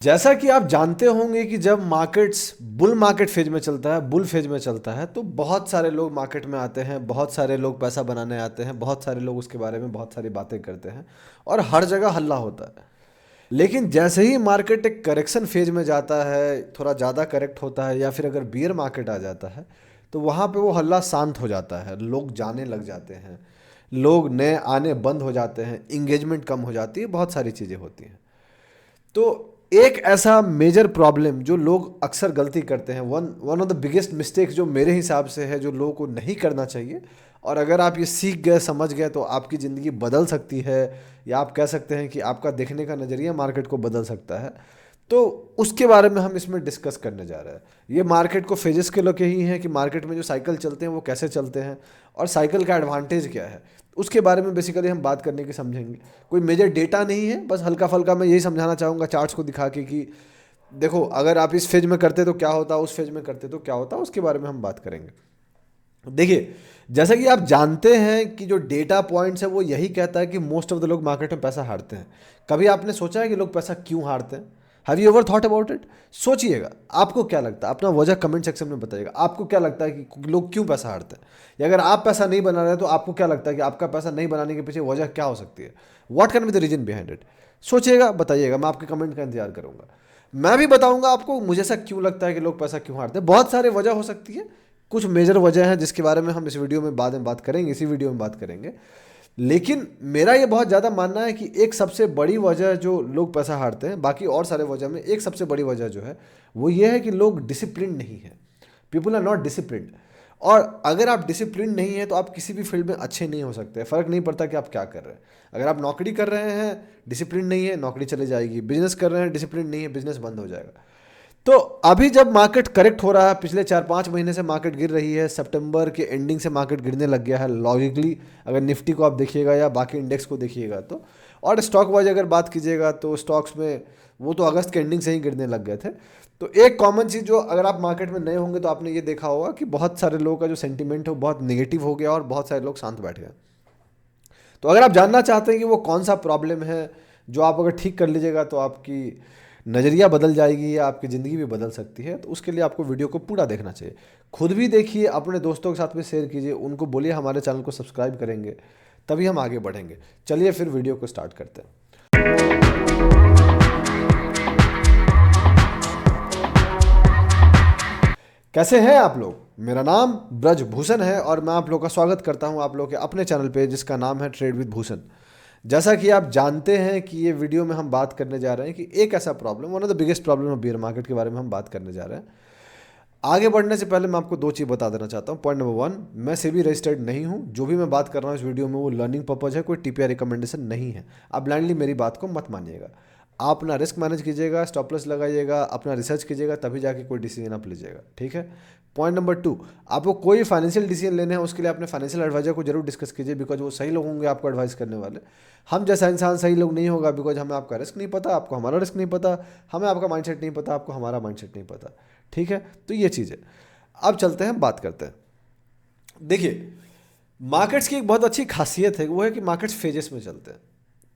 जैसा कि आप जानते होंगे कि जब मार्केट्स बुल मार्केट फेज में चलता है, बुल फेज में चलता है, तो बहुत सारे लोग मार्केट में आते हैं, बहुत सारे लोग पैसा बनाने आते हैं, बहुत सारे लोग उसके बारे में बहुत सारी बातें करते हैं और हर जगह हल्ला होता है। लेकिन जैसे ही मार्केट एक करेक्शन फेज में जाता है, थोड़ा ज़्यादा करेक्ट होता है या फिर अगर बियर मार्केट आ जाता है, तो वहाँ पे वो हल्ला शांत हो जाता है, लोग जाने लग जाते हैं, लोग नए आने बंद हो जाते हैं, इंगेजमेंट कम हो जाती है, बहुत सारी चीज़ें होती हैं। तो एक ऐसा मेजर प्रॉब्लम जो लोग अक्सर गलती करते हैं, one one of the biggest mistakes जो मेरे हिसाब से है, जो लोगों को नहीं करना चाहिए, और अगर आप ये सीख गए, समझ गए, तो आपकी ज़िंदगी बदल सकती है, या आप कह सकते हैं कि आपका देखने का नज़रिया मार्केट को बदल सकता है। तो उसके बारे में हम इसमें डिस्कस करने जा रहे हैं। ये मार्केट को फेजेस के लोग ही हैं कि मार्केट में जो साइकिल चलते हैं वो कैसे चलते हैं और साइकिल का एडवांटेज क्या है, उसके बारे में बेसिकली हम बात करने की समझेंगे। कोई मेजर डेटा नहीं है, बस हल्का फल्का मैं यही समझाना चाहूँगा चार्ट्स को दिखा के कि देखो, अगर आप इस फेज में करते तो क्या होता, उस फेज में करते तो क्या होता, उसके बारे में हम बात करेंगे। देखिए, जैसा कि आप जानते हैं कि जो डेटा पॉइंट्स है वो यही कहता है कि मोस्ट ऑफ द लोग मार्केट में पैसा हारते हैं। कभी आपने सोचा है कि लोग पैसा क्यों हारते हैं? Have you ever thought about it? सोचिएगा, आपको क्या लगता है? अपना वजह कमेंट सेक्शन में बताइएगा। आपको क्या लगता है कि लोग क्यों पैसा हारते हैं? या अगर आप पैसा नहीं बना रहे हैं तो आपको क्या लगता है कि आपका पैसा नहीं बनाने के पीछे वजह क्या हो सकती है? What can be the reason behind it? सोचिएगा, बताइएगा, मैं आपके कमेंट का इंतजार करूंगा। मैं भी बताऊंगा आपको मुझे ऐसा क्यों लगता है कि लोग पैसा क्यों हारते हैं। बहुत सारे वजह हो सकती है, कुछ मेजर वजह हैं जिसके बारे में हम इस वीडियो में बाद में बात करेंगे, इसी वीडियो में बात करेंगे। लेकिन मेरा ये बहुत ज़्यादा मानना है कि एक सबसे बड़ी वजह जो लोग पैसा हारते हैं, बाकी और सारे वजह में एक सबसे बड़ी वजह जो है वो ये है कि लोग डिसिप्लिन नहीं है। People are not disciplined. और अगर आप डिसिप्लिन नहीं है तो आप किसी भी फील्ड में अच्छे नहीं हो सकते। फ़र्क नहीं पड़ता कि आप क्या कर रहे हैं। अगर आप नौकरी कर रहे हैं, डिसिप्लिन नहीं है, नौकरी चले जाएगी। बिजनेस कर रहे हैं, डिसिप्लिन नहीं है, बिजनेस बंद हो जाएगा। तो अभी जब मार्केट करेक्ट हो रहा है, पिछले 4-5 महीने से मार्केट गिर रही है, सितंबर के एंडिंग से मार्केट गिरने लग गया है लॉजिकली, अगर निफ्टी को आप देखिएगा या बाकी इंडेक्स को देखिएगा तो। और स्टॉक वाइज अगर बात कीजिएगा तो स्टॉक्स में वो तो अगस्त के एंडिंग से ही गिरने लग गए थे। तो एक कॉमन चीज़ जो अगर आप मार्केट में नए होंगे तो आपने ये देखा होगा कि बहुत सारे लोगों का जो सेंटीमेंट है वो बहुत नेगेटिव हो गया और बहुत सारे लोग शांत बैठ गए। तो अगर आप जानना चाहते हैं कि वो कौन सा प्रॉब्लम है जो आप अगर ठीक कर लीजिएगा तो आपकी नज़रिया बदल जाएगी या आपकी ज़िंदगी भी बदल सकती है, तो उसके लिए आपको वीडियो को पूरा देखना चाहिए। खुद भी देखिए, अपने दोस्तों के साथ में शेयर कीजिए, उनको बोलिए हमारे चैनल को सब्सक्राइब करेंगे, तभी हम आगे बढ़ेंगे। चलिए फिर वीडियो को स्टार्ट करते हैं। कैसे हैं आप लोग? मेरा नाम ब्रजभूषण है और मैं आप लोग का स्वागत करता हूं आप लोग के अपने चैनल पे जिसका नाम है ट्रेड विद भूषण। जैसा कि आप जानते हैं कि ये वीडियो में हम बात करने जा रहे हैं कि एक ऐसा problem, one of the biggest problem of beer market के बारे में हम बात करने जा रहे हैं। आगे बढ़ने से पहले मैं आपको दो चीज़ बता देना चाहता हूँ। पॉइंट नंबर वन, मैं सेबी रजिस्टर्ड नहीं हूँ। जो भी मैं बात कर रहा हूँ इस वीडियो में वो लर्निंग पर्पज़ है, कोई टीपीआई रिकमेंडेशन नहीं है। आप ब्लाइंडली मेरी बात को मत मानिएगा। आप अपना रिस्क मैनेज कीजिएगा, स्टॉप लॉस लगाइएगा, अपना रिसर्च कीजिएगा, तभी जाके कोई डिसीजन आप लीजिएगा, ठीक है। पॉइंट नंबर टू, आपको कोई फाइनेंशियल डिसीजन लेने हैं उसके लिए अपने फाइनेंशियल एडवाइजर को जरूर डिस्कस कीजिए, बिकॉज वो सही लोग होंगे आपको एडवाइस करने वाले। हम जैसा इंसान सही लोग नहीं होगा, बिकॉज हमें आपका रिस्क नहीं पता, आपको हमारा रिस्क नहीं पता, हमें आपका माइंडसेट नहीं पता, आपको हमारा माइंडसेट नहीं पता, ठीक है। तो ये चीज़ है। अब चलते हैं, बात करते हैं। देखिए, मार्केट्स की एक बहुत अच्छी खासियत है, वो है कि मार्केट्स फेजेस में चलते हैं।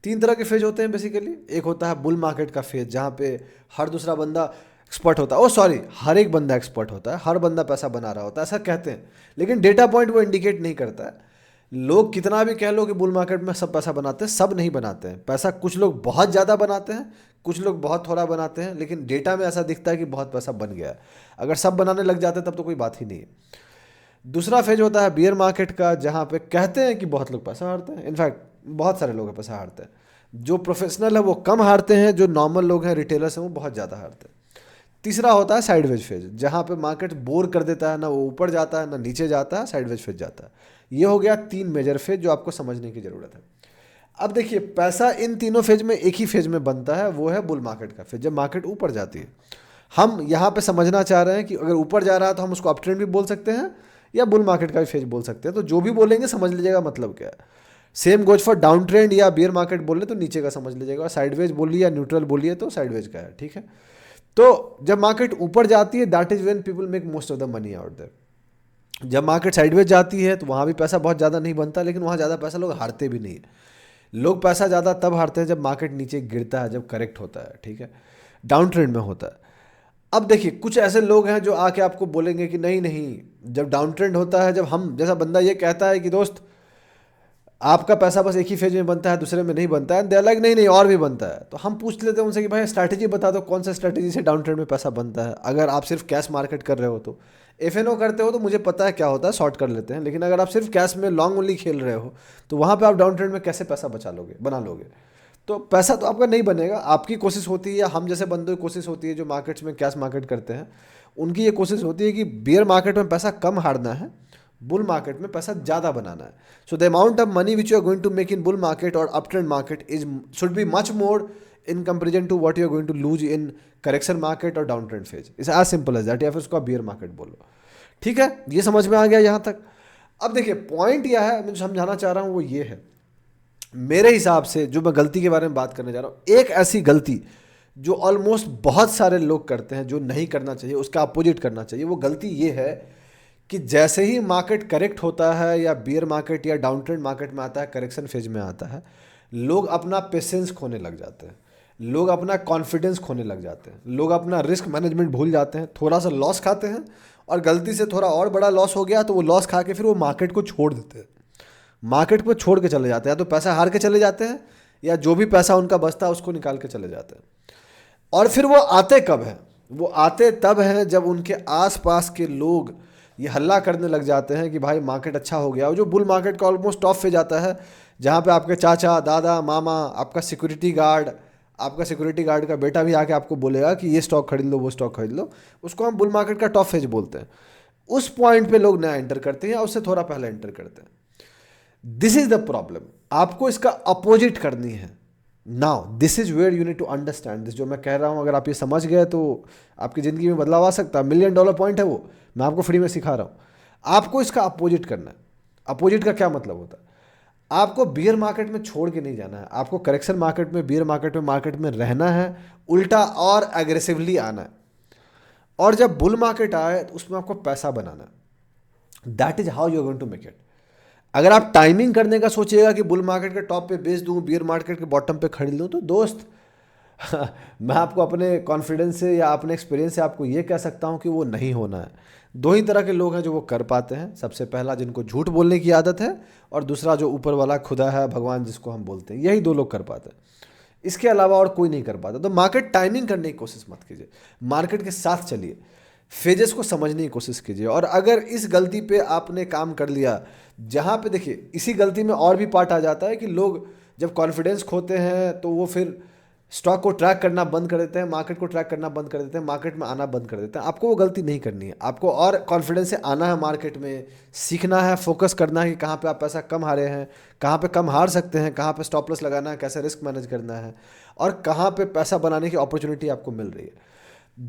तीन तरह के फेज होते हैं बेसिकली। एक होता है बुल मार्केट का फेज, जहाँ पे हर दूसरा बंदा एक्सपर्ट होता है। ओ सॉरी, हर एक बंदा एक्सपर्ट होता है, हर बंदा पैसा बना रहा होता है, ऐसा कहते हैं। लेकिन डेटा पॉइंट वो इंडिकेट नहीं करता है। लोग कितना भी कह लो कि बुल मार्केट में सब पैसा बनाते हैं, सब नहीं बनाते हैं पैसा। कुछ लोग बहुत ज़्यादा बनाते हैं, कुछ लोग बहुत थोड़ा बनाते हैं, लेकिन डेटा में ऐसा दिखता है कि बहुत पैसा बन गया है। अगर सब बनाने लग जाते हैं तब तो कोई बात ही नहीं है। दूसरा फेज होता है बियर मार्केट का, जहाँ पे कहते हैं कि बहुत लोग पैसा हारते हैं। इनफैक्ट बहुत सारे लोग पैसा हारते हैं। जो प्रोफेशनल है वो कम हारते हैं, जो नॉर्मल लोग हैं, रिटेलर्स हैं, वो बहुत ज़्यादा हारते हैं। तीसरा होता है साइडवेज फेज, जहाँ पे मार्केट बोर कर देता है, ना वो ऊपर जाता है ना नीचे जाता है, साइडवेज फेज जाता है। ये हो गया तीन मेजर फेज जो आपको समझने की ज़रूरत है। अब देखिए, पैसा इन तीनों फेज में एक ही फेज में बनता है, वो है बुल मार्केट का फेज, जब मार्केट ऊपर जाती है। हम यहाँ पे समझना चाह रहे हैं कि अगर ऊपर जा रहा है तो हम उसको अप ट्रेंड भी बोल सकते हैं या बुल मार्केट का भी फेज बोल सकते हैं। तो जो भी बोलेंगे समझ लीजिएगा मतलब क्या है। Same goes for down trend या बियर मार्केट बोले तो नीचे का समझ लीजिएगा, और साइडवेज बोलिए या न्यूट्रल बोलिए तो साइडवेज का है, ठीक है। तो जब मार्केट ऊपर जाती है, that is when people make most of the money out there. जब मार्केट साइडवेज जाती है तो वहाँ भी पैसा बहुत ज़्यादा नहीं बनता, लेकिन वहाँ ज़्यादा पैसा लोग हारते भी नहीं है। लोग पैसा ज़्यादा तब हारते हैं जब मार्केट नीचे गिरता है, जब करेक्ट होता है, ठीक है। डाउन ट्रेंड में होता है। अब देखिए कुछ ऐसे लोग हैं जो आके आपको बोलेंगे कि नहीं नहीं, जब डाउन ट्रेंड होता है, जब हम जैसा बंदा ये कहता है कि दोस्त आपका पैसा बस एक ही फेज में बनता है, दूसरे में नहीं बनता है, दे लाइक नहीं नहीं और भी बनता है। तो हम पूछ लेते हैं उनसे कि भाई स्ट्रैटेजी बता दो, कौन सा स्ट्रैटेजी से डाउन ट्रेंड में पैसा बनता है। अगर आप सिर्फ कैश मार्केट कर रहे हो तो, एफएनओ करते हो तो मुझे पता है क्या होता है, शॉर्ट कर लेते हैं। लेकिन अगर आप सिर्फ कैश में लॉन्ग ओनली खेल रहे हो तो वहाँ पर आप डाउन ट्रेंड में कैसे पैसा बना लोगे। तो पैसा तो आपका नहीं बनेगा। आपकी कोशिश होती है, या हम जैसे बंदों की कोशिश होती है जो मार्केट्स में कैश मार्केट करते हैं, उनकी ये कोशिश होती है कि बियर मार्केट में पैसा कम हारना है, बुल मार्केट में पैसा ज़्यादा बनाना है। So the amount of money which you are going to make in bull market और up trend market is should be much more in comparison to what you are going to lose in correction market और down trend phase. It's as simple as that, या फिर उसको beer market बोलो। ठीक है, ये समझ में आ गया यहाँ तक। अब देखिए पॉइंट यह है, मैं समझाना चाह रहा हूँ वो ये है, मेरे हिसाब से जो मैं गलती के बारे में बात करने जा रहा हूँ, एक ऐसी गलती जो ऑलमोस्ट बहुत सारे लोग करते हैं, जो नहीं करना चाहिए, उसका अपोजिट करना चाहिए। वो गलती ये है कि जैसे ही मार्केट करेक्ट होता है, या बियर मार्केट या डाउन ट्रेंड मार्केट में आता है, करेक्शन फेज में आता है, लोग अपना पेशेंस खोने लग जाते हैं, लोग अपना कॉन्फिडेंस खोने लग जाते हैं, लोग अपना रिस्क मैनेजमेंट भूल जाते हैं, थोड़ा सा लॉस खाते हैं, और गलती से थोड़ा और बड़ा लॉस हो गया तो वो लॉस खा के फिर वो मार्केट को छोड़ देते हैं, मार्केट को छोड़ के चले जाते हैं, या तो पैसा हार के चले जाते हैं, या जो भी पैसा उनका बचता है उसको निकाल के चले जाते हैं। और फिर वो आते कब हैं? वो आते तब हैं जब उनके आसपास के लोग ये हल्ला करने लग जाते हैं कि भाई मार्केट अच्छा हो गया। और जो बुल मार्केट का ऑलमोस्ट टॉप पे जाता है, जहाँ पे आपके चाचा दादा मामा, आपका सिक्योरिटी गार्ड का बेटा भी आके आपको बोलेगा कि ये स्टॉक खरीद लो, वो स्टॉक खरीद लो, उसको हम बुल मार्केट का टॉप फेज बोलते हैं। उस पॉइंट पे लोग नया एंटर करते हैं या उससे थोड़ा पहले एंटर करते हैं। This is the problem. आपको इसका अपोजिट करनी है। Now this is where you need to understand this. जो मैं कह रहा हूं, अगर आप ये समझ गए तो आपकी ज़िंदगी में बदलाव आ सकता है। $1,000,000 पॉइंट है वो, मैं आपको फ्री में सिखा रहा हूं। आपको इसका अपोजिट करना है। अपोजिट का क्या मतलब होता है? आपको बियर मार्केट में छोड़ के नहीं जाना है, आपको करेक्शन मार्केट में, बियर मार्केट में रहना है, उल्टा और एग्रेसिवली आना है। और जब बुल मार्केट आए तो उसमें आपको पैसा बनाना है। That is how you are going to make it. अगर आप टाइमिंग करने का सोचिएगा कि बुल मार्केट के टॉप पे बेच दूं, बियर मार्केट के बॉटम पे खरीद लूं, तो दोस्त मैं आपको अपने कॉन्फिडेंस से या अपने एक्सपीरियंस से आपको ये कह सकता हूं कि वो नहीं होना है। दो ही तरह के लोग हैं जो वो कर पाते हैं। सबसे पहला जिनको झूठ बोलने की आदत है, और दूसरा जो ऊपर वाला खुदा है, भगवान जिसको हम बोलते हैं। यही दो लोग कर पाते हैं, इसके अलावा और कोई नहीं कर पाता। तो मार्केट टाइमिंग करने की कोशिश मत कीजिए, मार्केट के साथ चलिए, फेजेस को समझने की कोशिश कीजिए। और अगर इस गलती पे आपने काम कर लिया, जहाँ पे देखिए इसी गलती में और भी पार्ट आ जाता है कि लोग जब कॉन्फिडेंस खोते हैं तो वो फिर स्टॉक को ट्रैक करना बंद कर देते हैं, मार्केट को ट्रैक करना बंद कर देते हैं, मार्केट में आना बंद कर देते हैं। आपको वो गलती नहीं करनी है। आपको और कॉन्फिडेंस से आना है, मार्केट में सीखना है, फोकस करना है कि कहाँ पे आप पैसा कम हारे हैं, कहाँ पे कम हार सकते हैं, कहाँ पे स्टॉप लॉस लगाना है, कैसे रिस्क मैनेज करना है, और कहाँ पे पैसा बनाने की अपॉर्चुनिटी आपको मिल रही है।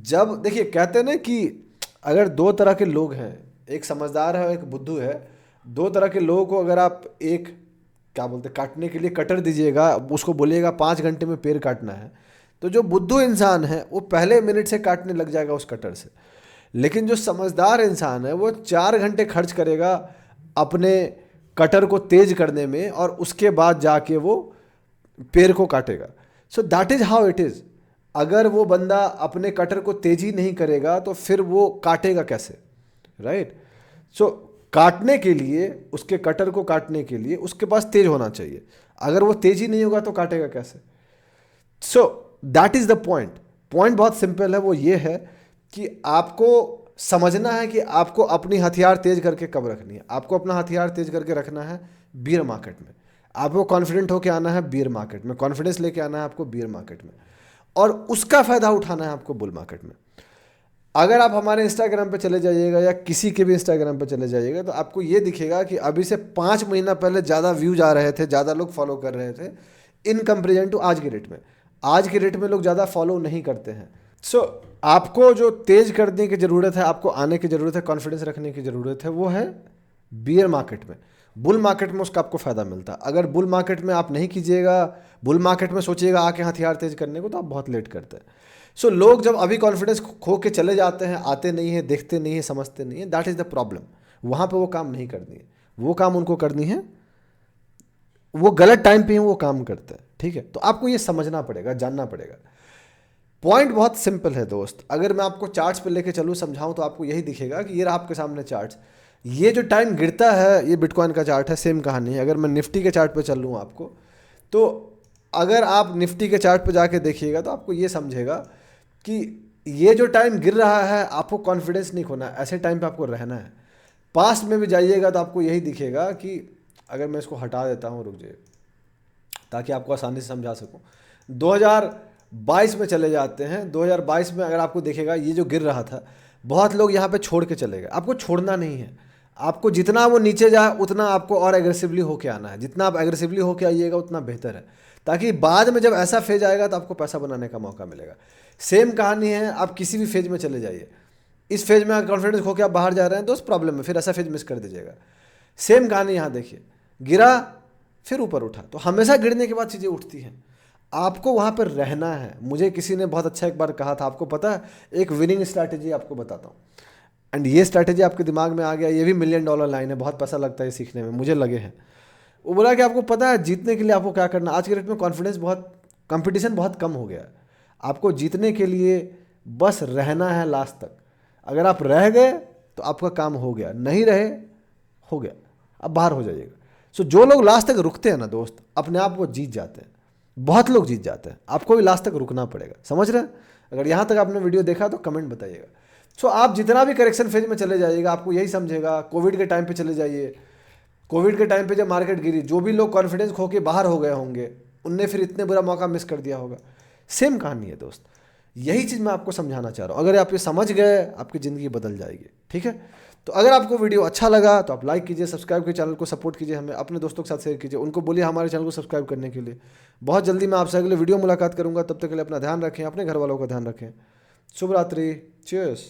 जब देखिए कहते हैं ना कि अगर दो तरह के लोग हैं, एक समझदार है और एक बुद्धू है, दो तरह के लोगों को अगर आप एक क्या बोलते हैं काटने के लिए कटर दीजिएगा, उसको बोलिएगा 5 घंटे में पेड़ काटना है, तो जो बुद्धू इंसान है वो पहले मिनट से काटने लग जाएगा उस कटर से। लेकिन जो समझदार इंसान है वो 4 घंटे खर्च करेगा अपने कटर को तेज करने में, और उसके बाद जाके वो पेड़ को काटेगा। So that is how it is. अगर वो बंदा अपने कटर को तेजी नहीं करेगा तो फिर वो काटेगा कैसे, राइट? सो काटने के लिए, उसके कटर को काटने के लिए उसके पास तेज होना चाहिए। अगर वो तेजी नहीं होगा तो काटेगा कैसे? So that is the point. Point बहुत सिंपल है, वो ये है कि आपको समझना है कि आपको अपनी हथियार तेज करके कब रखनी है। आपको अपना हथियार तेज करके रखना है बियर मार्केट में। आपको कॉन्फिडेंट होकर आना है बियर मार्केट में, कॉन्फिडेंस लेके आना है आपको बियर मार्केट में, और उसका फायदा उठाना है आपको बुल मार्केट में। अगर आप हमारे इंस्टाग्राम पे चले जाइएगा या किसी के भी इंस्टाग्राम पे चले जाइएगा तो आपको ये दिखेगा कि अभी से 5 महीना पहले ज़्यादा व्यूज आ रहे थे, ज़्यादा लोग फॉलो कर रहे थे इन कंपेरिजन टू आज के डेट में। आज के डेट में लोग ज़्यादा फॉलो नहीं करते हैं। सो आपको जो तेज करने की ज़रूरत है, आपको आने की ज़रूरत है, कॉन्फिडेंस रखने की ज़रूरत है, वो है बियर मार्केट में। बुल मार्केट में उसका आपको फ़ायदा मिलता है। अगर बुल मार्केट में आप नहीं कीजिएगा, बुल मार्केट में सोचिएगा आके हथियार तेज करने को, तो आप बहुत लेट करते हैं। सो लोग जब अभी कॉन्फिडेंस खो के चले जाते हैं, आते नहीं हैं, देखते नहीं हैं, समझते नहीं हैं, दैट इज़ द प्रॉब्लम। वहाँ पे वो काम नहीं करनी है, वो काम उनको करनी है, वो गलत टाइम पे वो काम करते हैं। ठीक है, तो आपको ये समझना पड़ेगा, जानना पड़ेगा। पॉइंट बहुत सिंपल है दोस्त। अगर मैं आपको चार्ट्स पे लेके चलूँ समझाऊँ तो आपको यही दिखेगा कि ये रहा आपके सामने चार्ट्स। ये जो टाइम गिरता है ये बिटकॉइन का चार्ट है, सेम कहानी है। अगर मैं निफ्टी के चार्ट पे चल लूँ आपको, तो अगर आप निफ्टी के चार्ट पे जाके देखिएगा तो आपको ये समझेगा कि ये जो टाइम गिर रहा है आपको कॉन्फिडेंस नहीं खोना है, ऐसे टाइम पे आपको रहना है। पास्ट में भी जाइएगा तो आपको यही दिखेगा कि अगर मैं इसको हटा देता हूँ, रुक जाइए ताकि आपको आसानी से समझा सकूँ। 2022 में चले जाते हैं। 2022 में अगर आपको देखेगा ये जो गिर रहा था, बहुत लोग यहाँ पे छोड़ के चले गए। आपको छोड़ना नहीं है, आपको जितना वो नीचे जाए उतना आपको और एग्रेसिवली होके आना है। जितना आप एग्रेसिवली होके आइएगा उतना बेहतर है, ताकि बाद में जब ऐसा फेज आएगा तो आपको पैसा बनाने का मौका मिलेगा। सेम कहानी है, आप किसी भी फेज में चले जाइए। इस फेज में अगर कॉन्फिडेंस खो के आप बाहर जा रहे हैं तो उस प्रॉब्लम है, फिर ऐसा फेज मिस कर दीजिएगा। सेम कहानी यहाँ देखिए, गिरा फिर ऊपर उठा, तो हमेशा गिरने के बाद चीज़ें उठती हैं। आपको वहाँ पर रहना है। मुझे किसी ने बहुत अच्छा एक बार कहा था, आपको पता है, एक विनिंग स्ट्रैटेजी आपको बताता हूँ। एंड ये स्ट्रैटेजी आपके दिमाग में आ गया, ये भी $1 मिलियन लाइन है, बहुत पैसा लगता है सीखने में, मुझे लगे हैं। वो बोला कि आपको पता है जीतने के लिए आपको क्या करना। आज के डेट में कॉन्फिडेंस बहुत, कंपटीशन बहुत कम हो गया है। आपको जीतने के लिए बस रहना है लास्ट तक। अगर आप रह गए तो आपका काम हो गया, नहीं रहे हो गया, अब बाहर हो जाइएगा। सो जो लोग लास्ट तक रुकते हैं ना दोस्त, अपने आप वो जीत जाते हैं। बहुत लोग जीत जाते हैं, आपको भी लास्ट तक रुकना पड़ेगा। समझ रहे हैं? अगर यहाँ तक आपने वीडियो देखा तो कमेंट बताइएगा। सो आप जितना भी करेक्शन फेज में चले जाइएगा आपको यही समझेगा। कोविड के टाइम पे चले जाइए, कोविड के टाइम पे जब मार्केट गिरी, जो भी लोग कॉन्फिडेंस खो के बाहर हो गए होंगे उनने फिर इतने बुरा मौका मिस कर दिया होगा। सेम कहानी है दोस्त, यही चीज़ मैं आपको समझाना चाह रहा हूँ। अगर आप ये समझ गए आपकी ज़िंदगी बदल जाएगी। ठीक है, तो अगर आपको वीडियो अच्छा लगा तो आप लाइक कीजिए, सब्सक्राइब कीजिए, चैनल को सपोर्ट कीजिए, हमें अपने दोस्तों के साथ शेयर कीजिए, उनको बोलिए हमारे चैनल को सब्सक्राइब करने के लिए। बहुत जल्दी मैं आपसे अगले वीडियो मुलाकात करूंगा, तब तक के लिए अपना ध्यान रखें, अपने घर वालों का ध्यान रखें। शुभ रात्रि, चीयर्स।